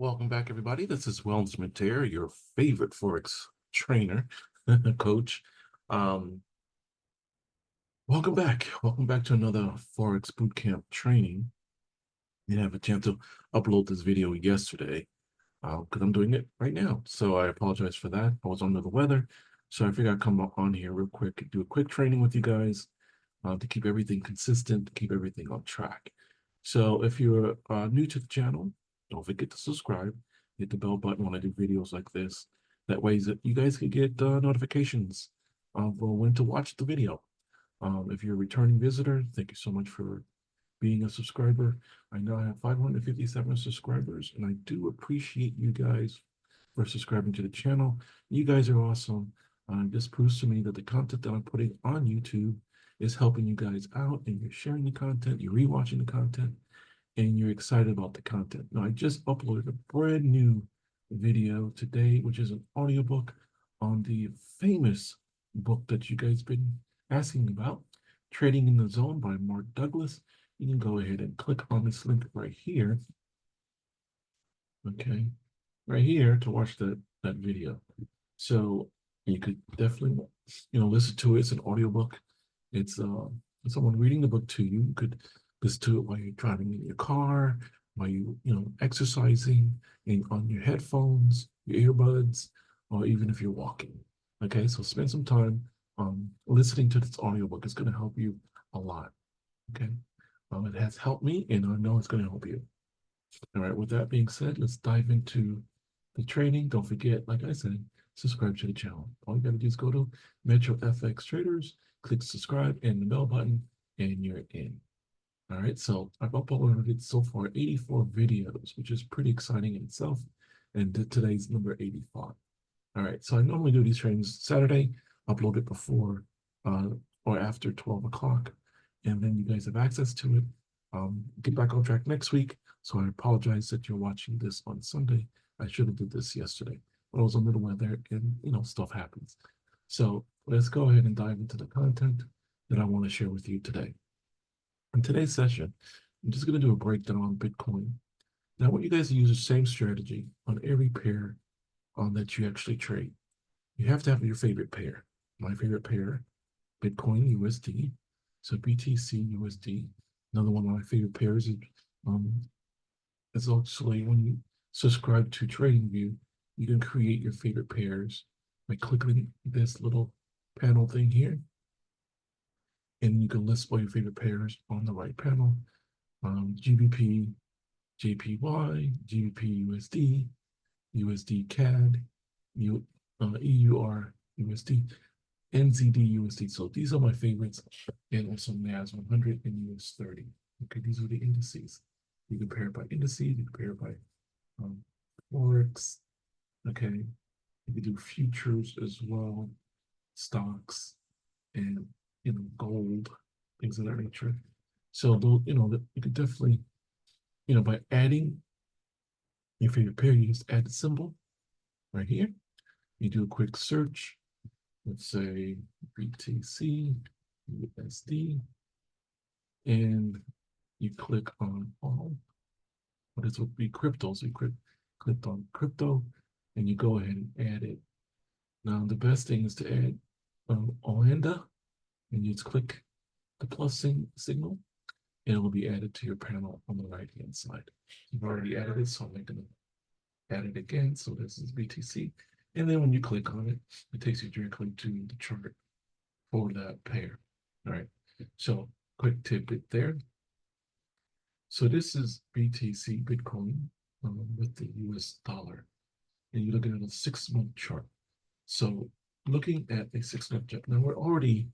Welcome back, everybody. This is Wellness Mateer, your favorite Forex trainer, coach. Um, welcome back. Welcome back to another Forex Bootcamp training. You have a chance to upload this video yesterday because I'm doing it right now. So I apologize for that. I was under the weather. So I figured I'd come up on here real quick, do a quick training with you guys to keep everything consistent, keep everything on track. So if you're new to the channel, don't forget to subscribe, hit the bell button when I do videos like this. That way that you guys can get notifications of when to watch the video. If you're a returning visitor, thank you so much for being a subscriber. I now have 557 subscribers, and I do appreciate you guys for subscribing to the channel. You guys are awesome. This proves to me that the content that I'm putting on YouTube is helping you guys out, and you're sharing the content, you're rewatching the content, and you're excited about the content. Now, I just uploaded a brand new video today, which is an audiobook on the famous book that you guys been asking about, Trading in the Zone by Mark Douglas. You can go ahead and click on this link right here. Okay, right here to watch that video. So you could definitely, listen to it. It's an audiobook. It's someone reading the book to you. You could listen to it while you're driving in your car, while exercising, and on your headphones, your earbuds, or even if you're walking. Okay, so spend some time listening to this audiobook. It's going to help you a lot. Okay, it has helped me, and I know it's going to help you. All right, with that being said, let's dive into the training. Don't forget, like I said, subscribe to the channel. All you got to do is go to Metro FX Traders, click subscribe and the bell button, and you're in. All right, so I've uploaded so far 84 videos, which is pretty exciting in itself. And today's number 85. All right, so I normally do these trainings Saturday, upload it before or after 12 o'clock, and then you guys have access to it. Get back on track next week. So I apologize that you're watching this on Sunday. I should have did this yesterday, but I was under the weather and stuff happens. So let's go ahead and dive into the content that I want to share with you today. In today's session, I'm just going to do a breakdown on Bitcoin. Now I want you guys to use the same strategy on every pair that you actually trade. You have to have your favorite pair. My favorite pair, Bitcoin USD. So BTC USD. Another one of my favorite pairs is actually when you subscribe to TradingView, you can create your favorite pairs by clicking this little panel thing here. And you can list all your favorite pairs on the right panel. GBP, JPY, GBP USD, USD CAD, EUR USD, NZD USD. So these are my favorites, and also NAS 100 and US 30. Okay, these are the indices. You compare it by indices, you compare it by Forex. Okay, you can do futures as well, stocks, and gold, things of that nature. So you could definitely, by adding your favorite pair, you just add the symbol right here. You do a quick search. Let's say BTC USD, and you click on all. But this would be crypto. So you clicked on crypto, and you go ahead and add it. Now the best thing is to add Orlando, and you just click the plus signal, and it will be added to your panel on the right hand side. You've already added it, so I'm not going to add it again. So this is BTC. And then when you click on it, it takes you directly to the chart for that pair. All right. So quick tidbit there. So this is BTC Bitcoin with the US dollar. And you're looking at a 6-month chart. So looking at a 6-month chart, now we're already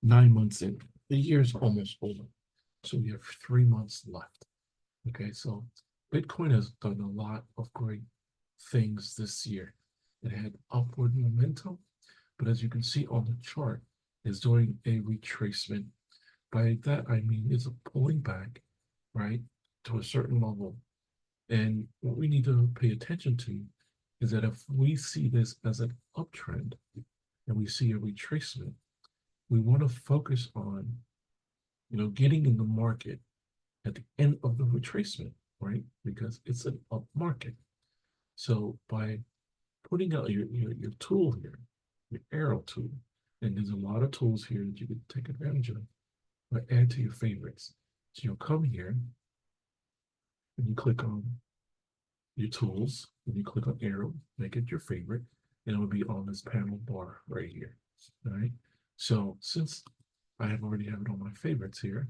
9 months in. The year's almost over. So we have 3 months left. Okay, so Bitcoin has done a lot of great things this year. It had upward momentum, but as you can see on the chart, it's doing a retracement. By that, I mean it's a pulling back, right, to a certain level. And what we need to pay attention to is that if we see this as an uptrend and we see a retracement, we want to focus on, getting in the market at the end of the retracement, right? because it's an up market. So by putting out your tool here, your arrow tool, and there's a lot of tools here that you can take advantage of, but add to your favorites. So you'll come here and you click on your tools, and you click on arrow, make it your favorite, and it will be on this panel bar right here. All right. So since I have already have it on my favorites here,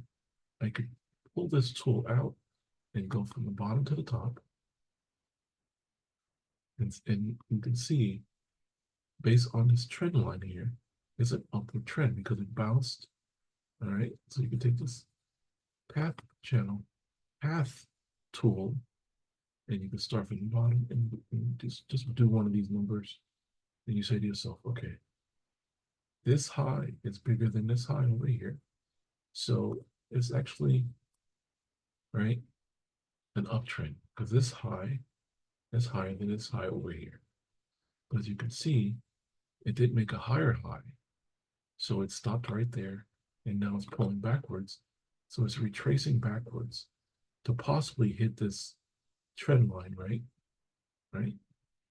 I could pull this tool out and go from the bottom to the top. And you can see, based on this trend line here, it's an upward trend because it bounced. All right. So you can take this path tool, and you can start from the bottom and just do one of these numbers. And you say to yourself, okay, this high is bigger than this high over here. So it's actually, right, an uptrend because this high is higher than this high over here. But as you can see, it did make a higher high. So it stopped right there, and now it's pulling backwards. So it's retracing backwards to possibly hit this trend line, right? Right?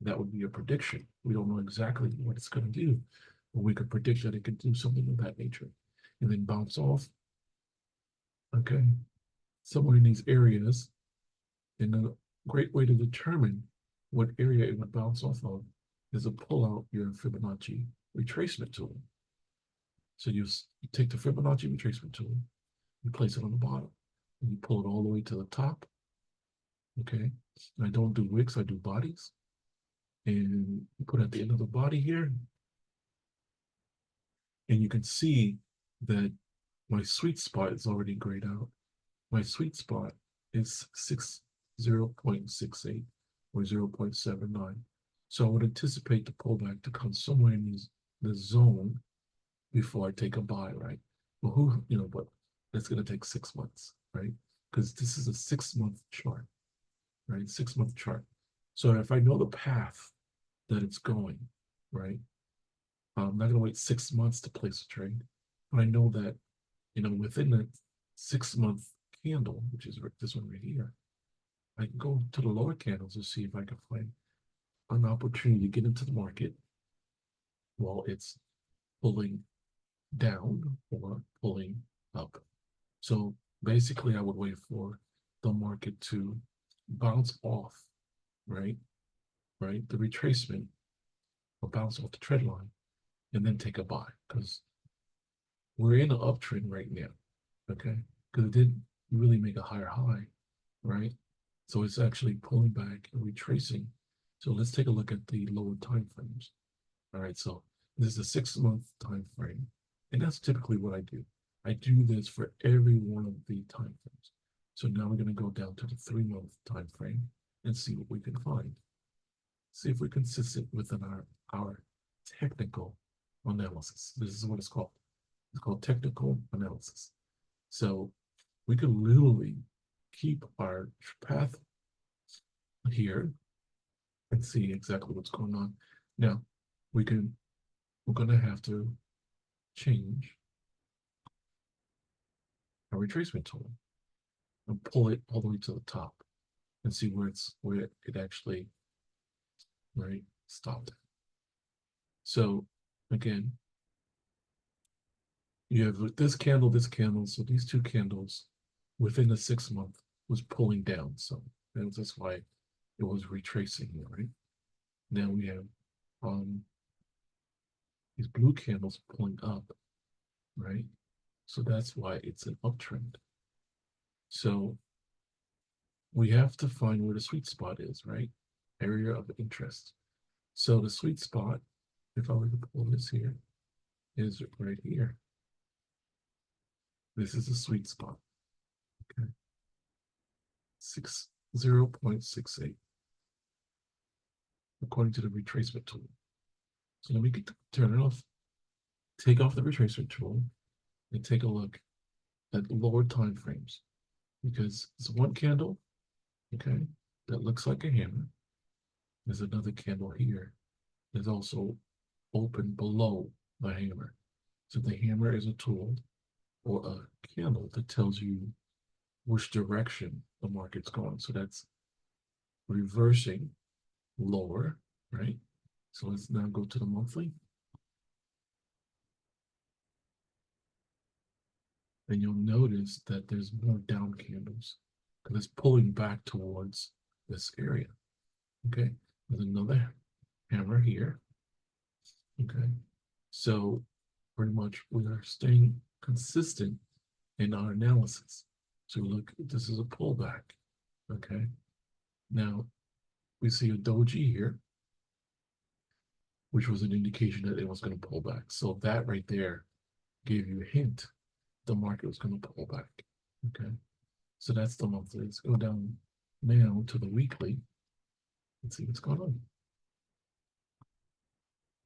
That would be a prediction. We don't know exactly what it's going to do, but we could predict that it could do something of that nature and then bounce off. Okay. Somewhere in these areas, and a great way to determine what area it would bounce off of is to pull out your Fibonacci retracement tool. So you take the Fibonacci retracement tool, you place it on the bottom, and you pull it all the way to the top. Okay. And I don't do wicks, I do bodies. And you put it at the end of the body here. And you can see that my sweet spot is already grayed out. My sweet spot is 0.68 or 0.79. So I would anticipate the pullback to come somewhere in the zone before I take a buy, right? Well, but that's going to take 6 months, right? Because this is a 6-month chart, right? 6-month chart. So if I know the path that it's going, right? I'm not going to wait 6 months to place a trade, but I know that, within that 6-month candle, which is this one right here, I can go to the lower candles to see if I can find an opportunity to get into the market while it's pulling down or pulling up. So basically, I would wait for the market to bounce off, right? Right? The retracement will bounce off the trend line and then take a buy because we're in an uptrend right now, okay? Because it didn't really make a higher high, right? So it's actually pulling back and retracing. So let's take a look at the lower time frames. All right, so this is a 6-month time frame, and that's typically what I do. I do this for every one of the time frames. So now we're going to go down to the 3-month time frame and see what we can find. See if we're consistent within our technical analysis. This is what it's called. It's called technical analysis. So we could literally keep our path here and see exactly what's going on. Now, we're going to have to change our retracement tool and pull it all the way to the top and see where it actually, right, stopped. So again, you have this candle, so these two candles within the 6-month was pulling down. So that's why it was retracing here, right? Now we have these blue candles pulling up, right? So that's why it's an uptrend. So we have to find where the sweet spot is, right? Area of interest. So the sweet spot, if I were to pull this here, is right here. This is the sweet spot. Okay. 0.68 according to the retracement tool. So let me turn it off, take off the retracement tool, and take a look at lower time frames, because it's one candle, okay, that looks like a hammer. There's another candle here that's also open below the hammer. So the hammer is a tool or a candle that tells you which direction the market's going. So that's reversing lower, right? So let's now go to the monthly. And you'll notice that there's more down candles because it's pulling back towards this area. Okay, there's another hammer here. Okay, so pretty much we are staying consistent in our analysis. So look, this is a pullback. Okay, now we see a doji here, which was an indication that it was going to pull back. So that right there gave you a hint the market was going to pull back. Okay, so that's the monthly. Let's go down now to the weekly and see what's going on.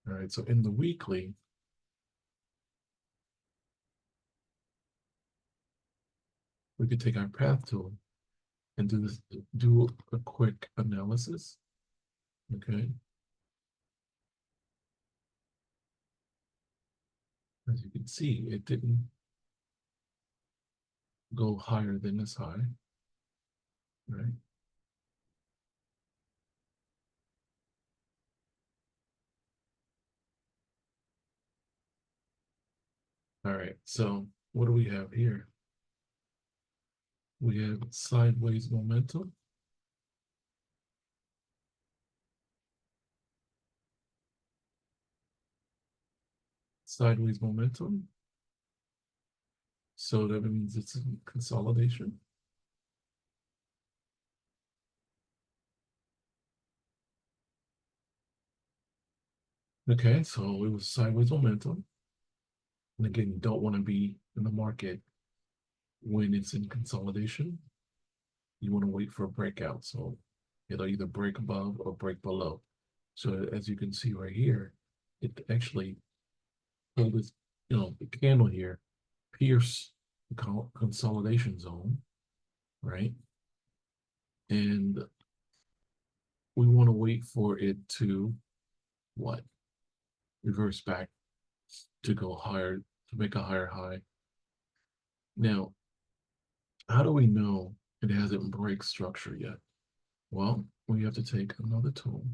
All right, so in the weekly, we could take our path tool and do a quick analysis. Okay. As you can see, it didn't go higher than this high, right? All right, so what do we have here? We have sideways momentum. Sideways momentum. So that means it's a consolidation. Okay, so it was sideways momentum. And again, you don't want to be in the market when it's in consolidation. You want to wait for a breakout. So it'll either break above or break below. So as you can see right here, it actually pulled this, the candle here, pierce the consolidation zone, right? And we want to wait for it to what? Reverse back to go higher, to make a higher high. Now, how do we know it hasn't break structure yet? Well, we have to take another tool,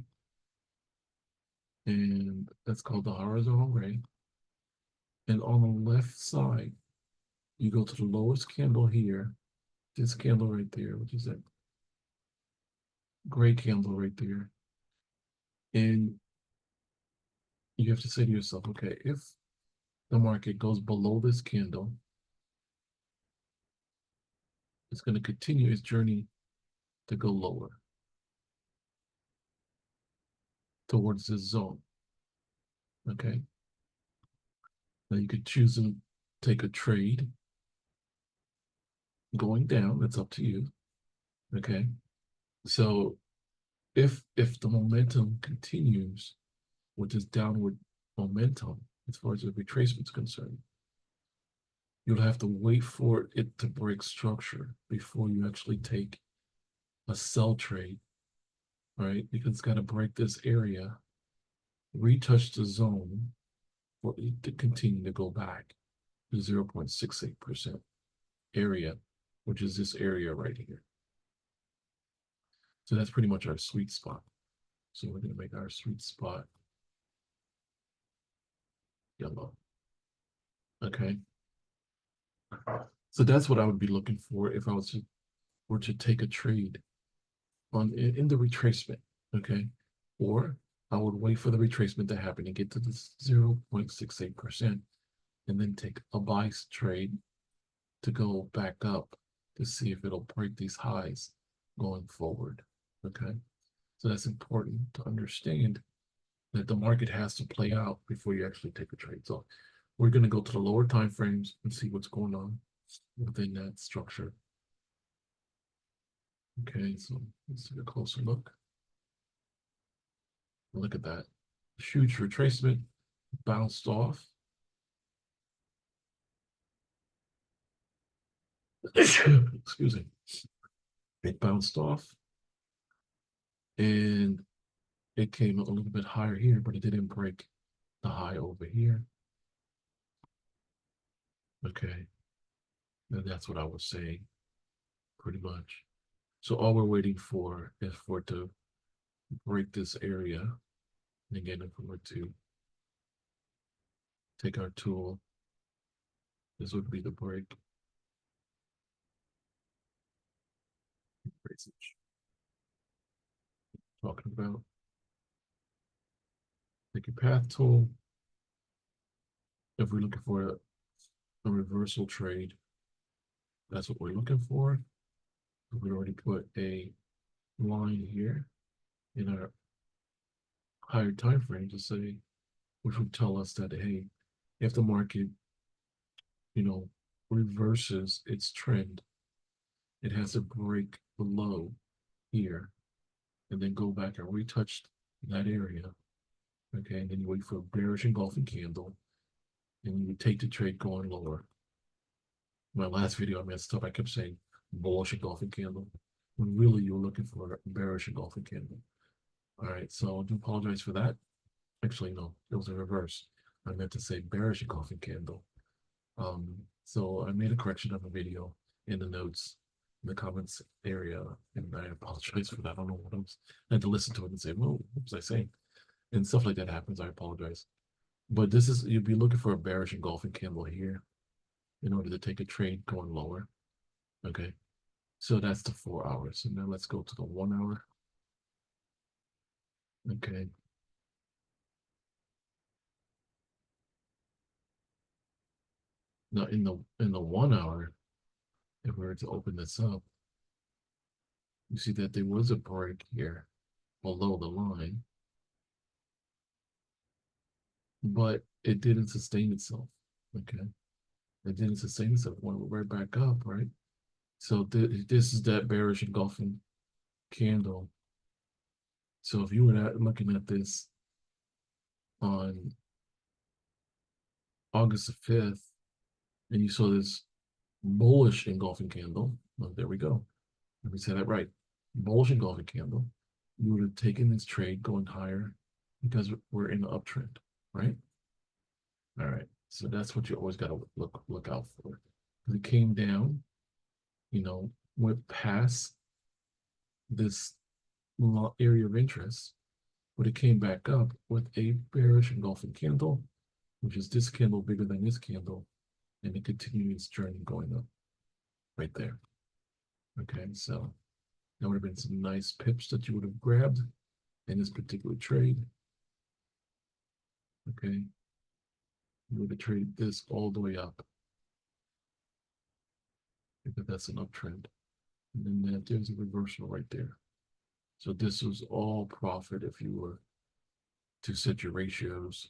and that's called the horizontal ray. And on the left side, you go to the lowest candle here, this candle right there, which is that gray candle right there. And you have to say to yourself, okay, if the market goes below this candle, it's going to continue its journey to go lower towards this zone. Okay. Now you could choose to take a trade going down. That's up to you. Okay. So if the momentum continues with this downward momentum, as far as the retracement is concerned, you'll have to wait for it to break structure before you actually take a sell trade, right? Because it's got to break this area, retouch the zone for it to continue to go back to 0.68% area, which is this area right here. So that's pretty much our sweet spot. So we're going to make our sweet spot yellow. Okay. So that's what I would be looking for if I were to take a trade in the retracement. Okay. Or I would wait for the retracement to happen and get to this 0.68% and then take a buy trade to go back up to see if it'll break these highs going forward. Okay. So that's important to understand that the market has to play out before you actually take a trade. So we're going to go to the lower time frames and see what's going on within that structure. Okay, so let's take a closer look. Look at that. Huge retracement, bounced off. Excuse me. It bounced off and it came a little bit higher here, but it didn't break the high over here. Okay. And that's what I was saying, pretty much. So all we're waiting for is for it to break this area. And again, if we were to take our tool, this would be the break. Talking about. Take your path tool. If we're looking for a reversal trade, that's what we're looking for. We already put a line here in our higher time frame to say, which would tell us that, hey, if the market, reverses its trend, it has to break below here and then go back and retouch that area. Okay, and then you wait for a bearish engulfing candle and you would take the trade going lower. My last video, I messed up. I kept saying bullish engulfing candle when really you were looking for a bearish engulfing candle. All right, so I do apologize for that. Actually, no, it was in reverse. I meant to say bearish engulfing candle. So I made a correction of a video in the notes in the comments area, and I apologize for that. I don't know what I had to listen to it and say, well, what was I saying? And stuff like that happens. I apologize. But this is, you'd be looking for a bearish engulfing candle here in order to take a trade going lower. Okay. So that's the 4 hours. So now let's go to the 1 hour. Okay. Now in the 1 hour, if we were to open this up, you see that there was a break here below the line, but it didn't sustain itself. Okay. It didn't sustain itself. Went right back up, right? So this is that bearish engulfing candle. So if you were looking at this on August the 5th, and you saw this bullish engulfing candle, well, there we go. Let me say that right. Bullish engulfing candle, you would have taken this trade going higher because we're in the uptrend, right? All right. So that's what you always got to look out for. It came down, went past this area of interest, but it came back up with a bearish engulfing candle, which is this candle bigger than this candle, and it continued its journey going up right there. Okay, so that would have been some nice pips that you would have grabbed in this particular trade. Okay, you would have traded this all the way up because that's an uptrend. And then there's a reversal right there. So this was all profit if you were to set your ratios.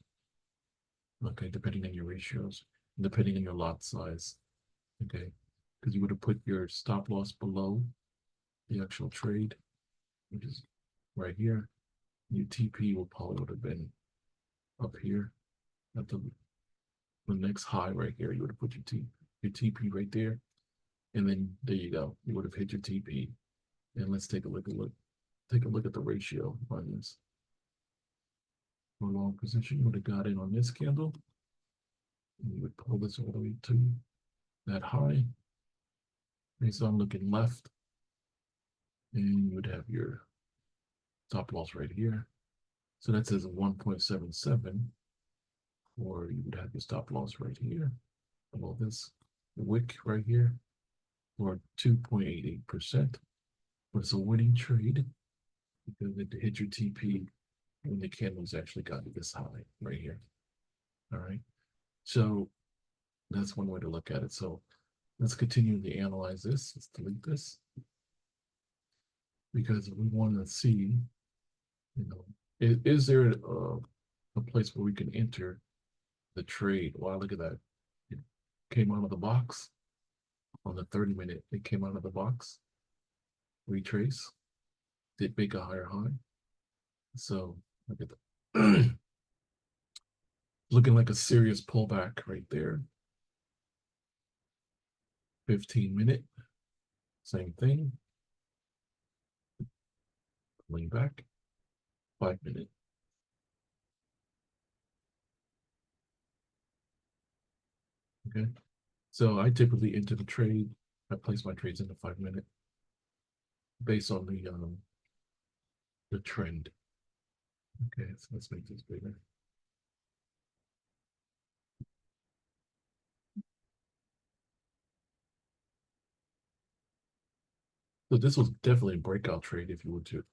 Okay, depending on your ratios, depending on your lot size. Okay, because you would have put your stop loss below the actual trade, which is right here. Your TP will probably would have been up here at the next high right here. You would have put your TP right there, and then there you go. You would have hit your TP. And let's take a look at the ratio on this. For a long position, you would have got in on this candle, and you would pull this all the way to that high. And so I'm looking left, and you would have your stop loss right here. So that says 1.77, or you would have your stop loss right here, below this wick right here, or 2.88%. But it's a winning trade because it hit your TP when the candles actually got to this high right here. All right. So that's one way to look at it. So let's continue to analyze this. Let's delete this because we want to see, is there a place where we can enter the trade? Wow, look at that. It came out of the box on the 30-minute. It came out of the box. Retrace. Did make a higher high. So look at that. Looking like a serious pullback right there. 15-minute. Same thing. Pulling back. 5-minute. Okay. So I typically enter the trade. I place my trades in the 5-minute. based on the trend. Okay, so let's make this bigger. So this was definitely a breakout trade if you were to,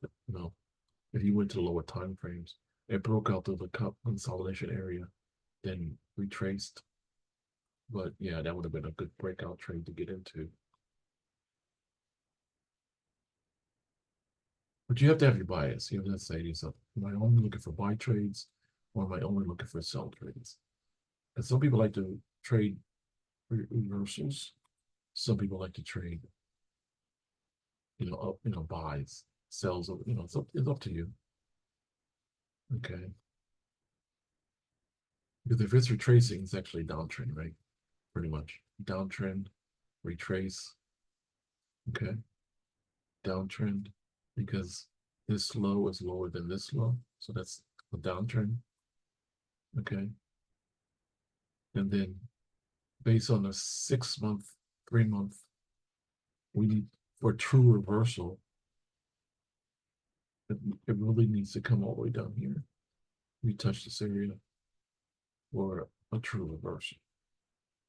if you went to lower time frames. It broke out through the cup consolidation area, then retraced. But yeah, that would have been a good breakout trade to get into. But you have to have your bias. You have to say to yourself, am I only looking for buy trades or am I only looking for sell trades? And some people like to trade reversals. Some people like to trade, up, buys, sells, it's up to you. Okay. Because if it's retracing, it's actually downtrend, right? Pretty much. Downtrend, retrace, okay. Downtrend, because this low is lower than this low. So that's a downtrend. Okay. And then based on a 6 month, 3 month, we need for true reversal, it really needs to come all the way down here. We touch this area for a true reversal.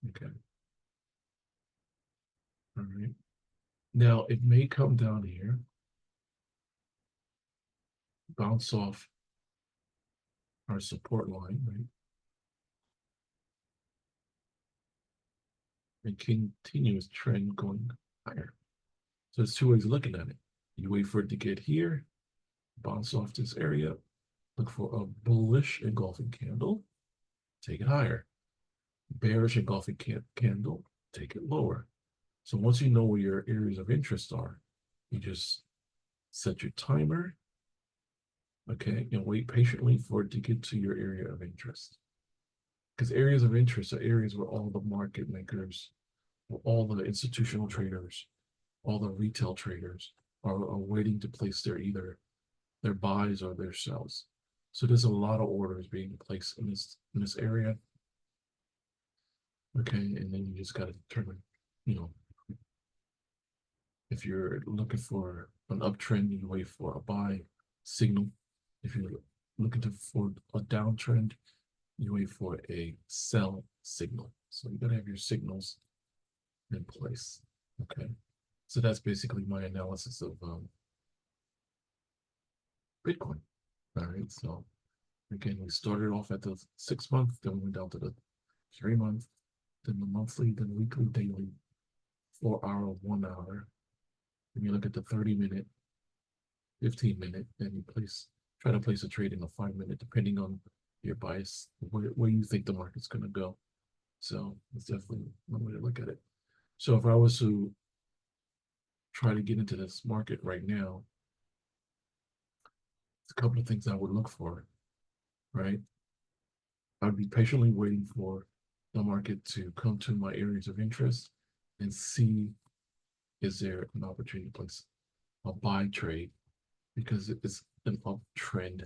Okay. All right. Now it may come down here, bounce off our support line, right? And continue its trend going higher. So there's two ways of looking at it. You wait for it to get here, bounce off this area, look for a bullish engulfing candle, take it higher. Bearish engulfing candle, take it lower. So once you know where your areas of interest are, you just set your timer, okay, and wait patiently for it to get to your area of interest. Because areas of interest are areas where all the market makers, all the institutional traders, all the retail traders are waiting to place their buys or their sells. So there's a lot of orders being placed in this area. Okay, and then you just got to determine, you know, if you're looking for an uptrend, you wait for a buy signal. If you're looking for a downtrend, you wait for a sell signal. So you gotta have your signals in place. Okay. So that's basically my analysis of Bitcoin. All right. So again, we started off at the 6 month, then we went down to the 3 month, then the monthly, then weekly, daily, 4 hour, 1 hour. Then you look at the 30 minute, 15 minute, and you try to place a trade in a 5 minute, depending on your bias, where you think the market's going to go. So it's definitely one way to look at it. So if I was to try to get into this market right now, it's a couple of things I would look for, right? I'd be patiently waiting for the market to come to my areas of interest and see, is there an opportunity to place a buy trade, because it's an uptrend.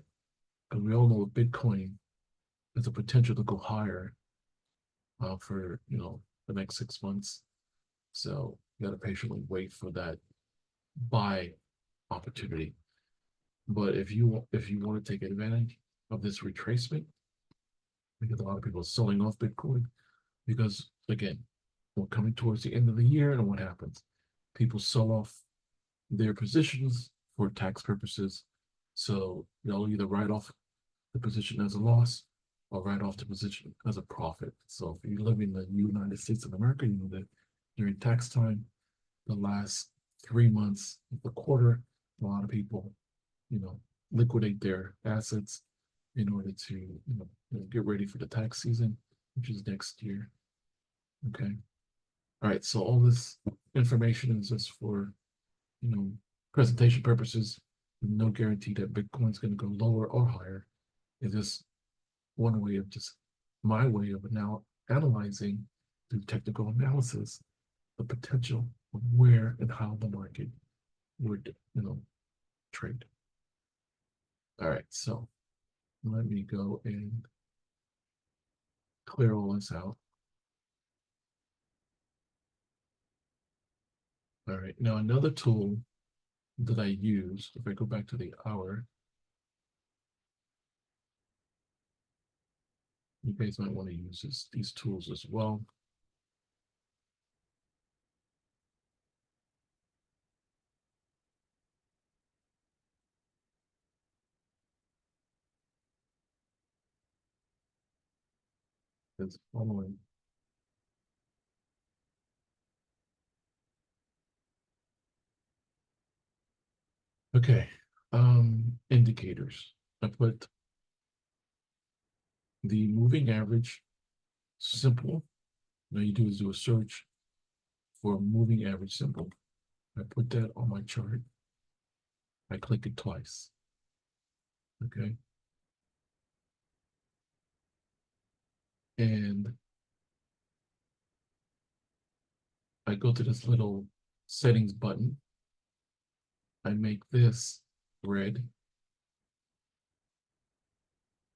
And we all know Bitcoin has a potential to go higher for the next 6 months. So you got to patiently wait for that buy opportunity. But if you want to take advantage of this retracement, because a lot of people are selling off Bitcoin, because again, we're coming towards the end of the year, and what happens? People sell off their positions for tax purposes. So they'll either write off the position as a loss or write off the position as a profit. So if you live in the United States of America, you know that during tax time, the last 3 months of the quarter, a lot of people, liquidate their assets in order to, get ready for the tax season, which is next year. Okay. All right. So all this information is just for, presentation purposes. No guarantee that Bitcoin's going to go lower or higher. It's just one way of my way of now analyzing through technical analysis the potential of where and how the market would, trade. All right, so let me go and clear all this out. All right, now another tool that I use, if I go back to the hour, you guys might want to use these tools as well. It's following. Okay, indicators. I put the moving average, simple. All you do is do a search for moving average simple. I put that on my chart. I click it twice. Okay. And I go to this little settings button. I make this red.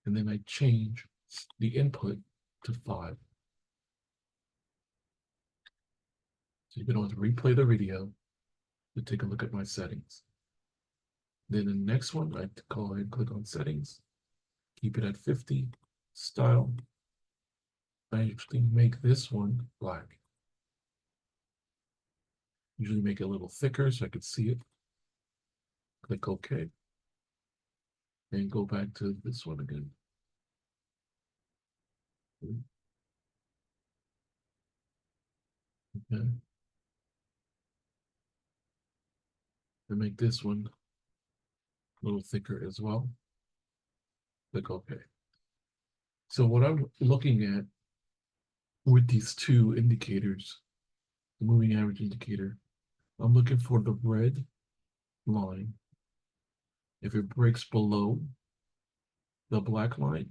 And then I change the input to 5. So you're going to replay the video to take a look at my settings. Then the next one, I go ahead and click on settings, keep it at 50, style. I actually make this one black. Usually make it a little thicker so I could see it. Click OK. And go back to this one again. Okay. And make this one a little thicker as well. Click OK. So what I'm looking at with these two indicators, the moving average indicator, I'm looking for the red line. If it breaks below the black line,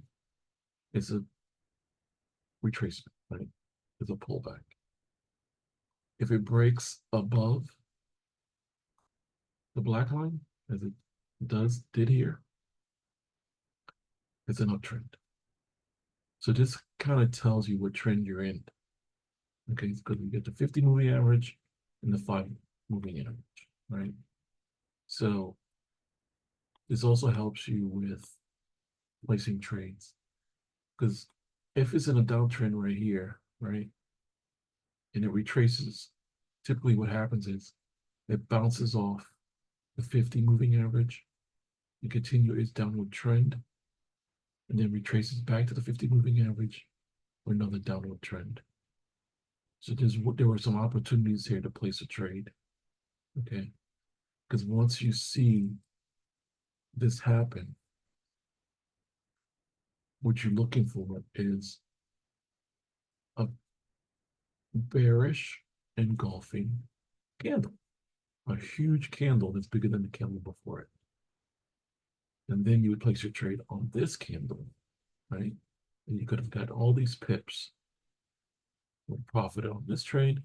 it's a retracement, right? It's a pullback. If it breaks above the black line, as it did here, it's an uptrend. So this kind of tells you what trend you're in. Okay, it's because we get the 50 moving average and the 5 moving average, right? So this also helps you with placing trades. Because if it's in a downtrend right here, right, and it retraces, typically what happens is it bounces off the 50 moving average and continue its downward trend, and then retraces back to the 50 moving average for another downward trend. So there were some opportunities here to place a trade, okay? Because once you see this happen, what you're looking for is a bearish engulfing candle, a huge candle that's bigger than the candle before it. And then you would place your trade on this candle, right? And you could have got all these pips with profit on this trade.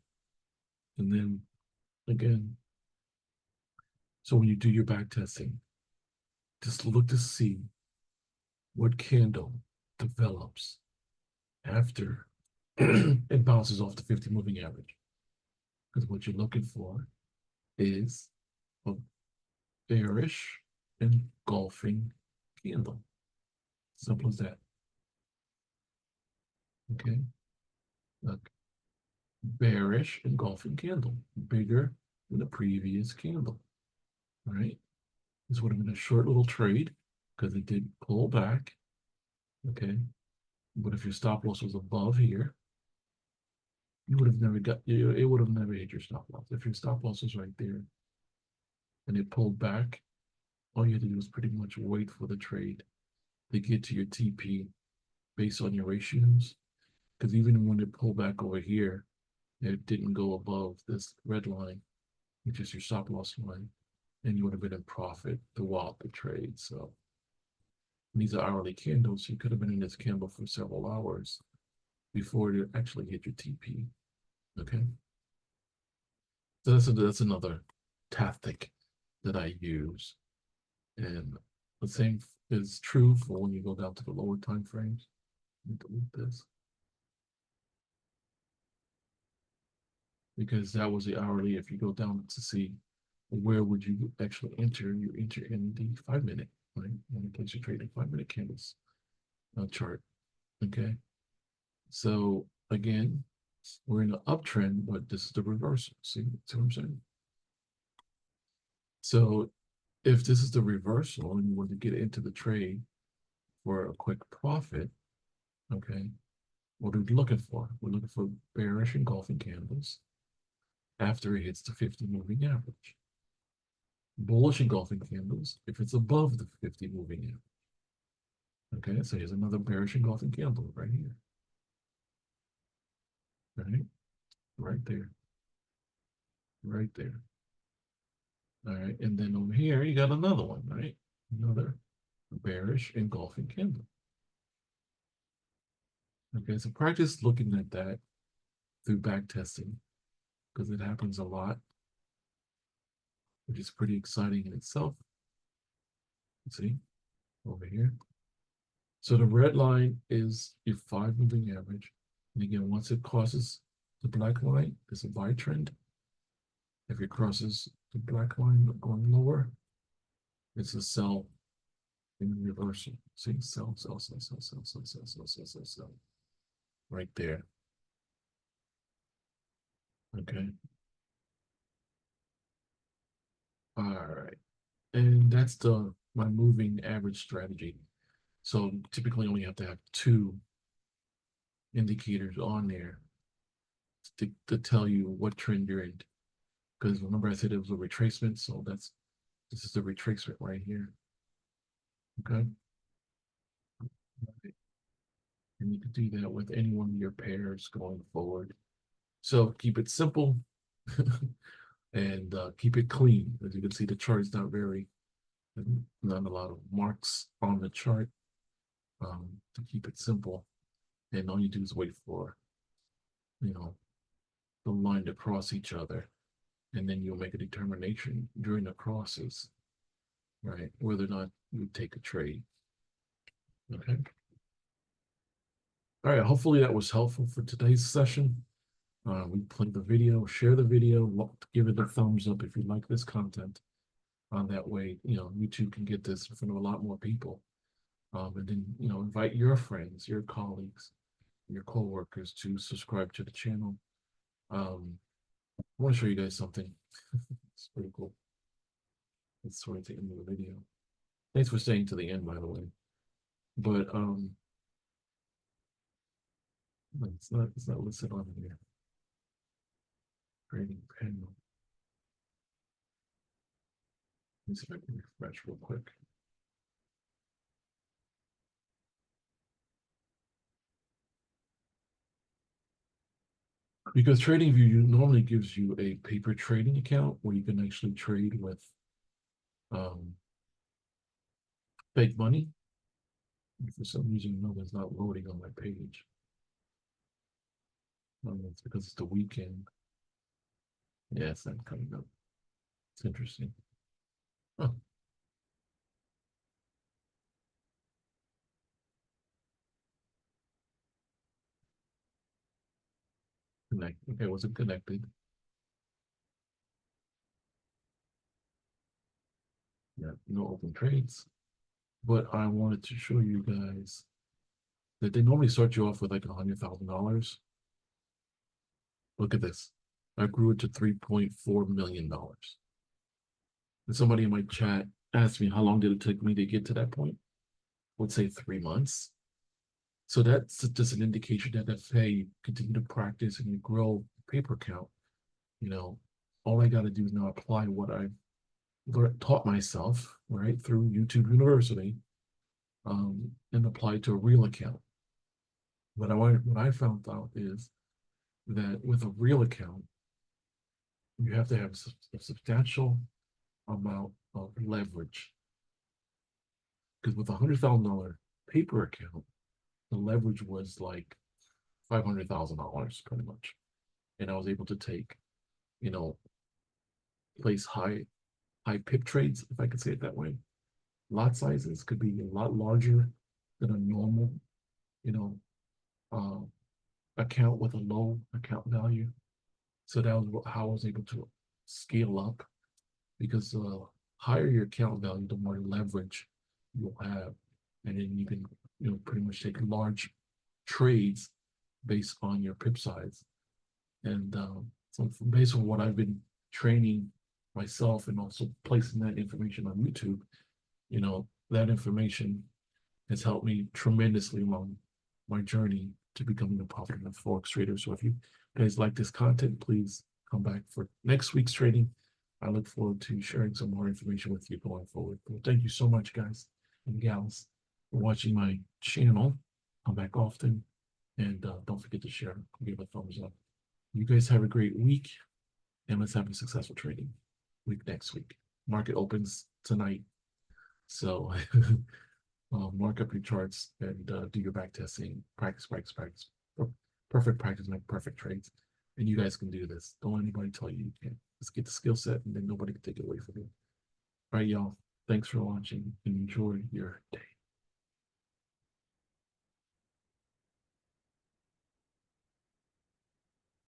And then again, so when you do your back testing, just look to see what candle develops after it bounces off the 50 moving average. Because what you're looking for is a bearish engulfing candle. Simple as that. Okay. Look, bearish engulfing candle, bigger than the previous candle. All right. This would have been a short little trade because it did pull back. Okay. But if your stop loss was above here, you would have never got, it would have never hit your stop loss. If your stop loss was right there and it pulled back, all you had to do was pretty much wait for the trade to get to your TP based on your ratios. Because even when it pulled back over here, it didn't go above this red line, which is your stop loss line, and you would have been in profit throughout the trade. So these are hourly candles. You could have been in this candle for several hours before it actually hit your TP. Okay. So that's another tactic that I use. And the same is true for when you go down to the lower time frames. Delete this. Because that was the hourly. If you go down to see where would you actually enter? You enter in the 5 minute, right? When you place your trade in 5 minute candles chart. Okay. So again, we're in an uptrend, but this is the reversal. See what I'm saying? So if this is the reversal and you want to get into the trade for a quick profit, okay, what are we looking for? We're looking for bearish engulfing candles after it hits the 50 moving average. Bullish engulfing candles if it's above the 50 moving average. Okay, so here's another bearish engulfing candle right here. Right, right there, right there. All right, and then over here you got another one, right? Another bearish engulfing candle. Okay, so practice looking at that through back testing because it happens a lot, which is pretty exciting in itself. See over here. So the red line is your 5 moving average. And again, once it crosses the black line, there's a buy trend. If it crosses the black line going lower, it's a sell in reversal. See, sell, sell, sell, sell, sell, sell, sell, sell, sell, sell, sell. Right there. Okay. All right. And that's my moving average strategy. So typically only have to have 2 indicators on there to tell you what trend you're in. Because remember I said it was a retracement, so this is the retracement right here. Okay. And you can do that with any one of your pairs going forward. So keep it simple and keep it clean. As you can see, the chart is not a lot of marks on the chart to keep it simple. And all you do is wait for, the line to cross each other. And then you'll make a determination during the crosses, right? Whether or not you take a trade. Okay. All right. Hopefully that was helpful for today's session. We played the video, share the video, give it a thumbs up if you like this content. That way, YouTube can get this in front of a lot more people. And then, invite your friends, your colleagues, your coworkers to subscribe to the channel. I want to show you guys something. It's pretty cool. It's sort of the end of the video. Thanks for staying to the end, by the way. But it's not listed on here. Trading panel. Let me see if I can refresh real quick. Because TradingView normally gives you a paper trading account where you can actually trade with fake money. And for some reason, no, it's not loading on my page. It's because it's the weekend. Yeah, it's not coming up. It's interesting. Oh, connect. Okay, was it connected? Yeah, no open trades. But I wanted to show you guys that they normally start you off with like $100,000. Look at this. I grew it to $3.4 million. And somebody in my chat asked me how long did it take me to get to that point? I would say 3 months. So that's just an indication that if, hey, you continue to practice and you grow paper count, all I got to do is now apply what I've taught myself, right, through YouTube University, and apply it to a real account. What I found out is that with a real account, you have to have a substantial amount of leverage. Because with $100,000 paper account, the leverage was like $500,000 pretty much. And I was able to take, place high pip trades, if I could say it that way. Lot sizes could be a lot larger than a normal, you know, uh, account with a low account value. So that was how I was able to scale up because the higher your account value, the more leverage you'll have, and then you can pretty much take large trades based on your pip size. And so based on what I've been training myself and also placing that information on YouTube, that information has helped me tremendously along my journey to becoming a profitable Forex trader. So if you guys like this content, please come back for next week's trading. I look forward to sharing some more information with you going forward. Well, thank you so much, guys and gals, for watching my channel. Come back often, and don't forget to share. Give a thumbs up. You guys have a great week, and let's have a successful trading week next week. Market opens tonight, so mark up your charts and do your back testing. Practice, practice, practice. Perfect practice make perfect trades, and you guys can do this. Don't let anybody tell you you can't. Just get the skill set, and then nobody can take it away from you. All right, y'all. Thanks for watching, and enjoy your day.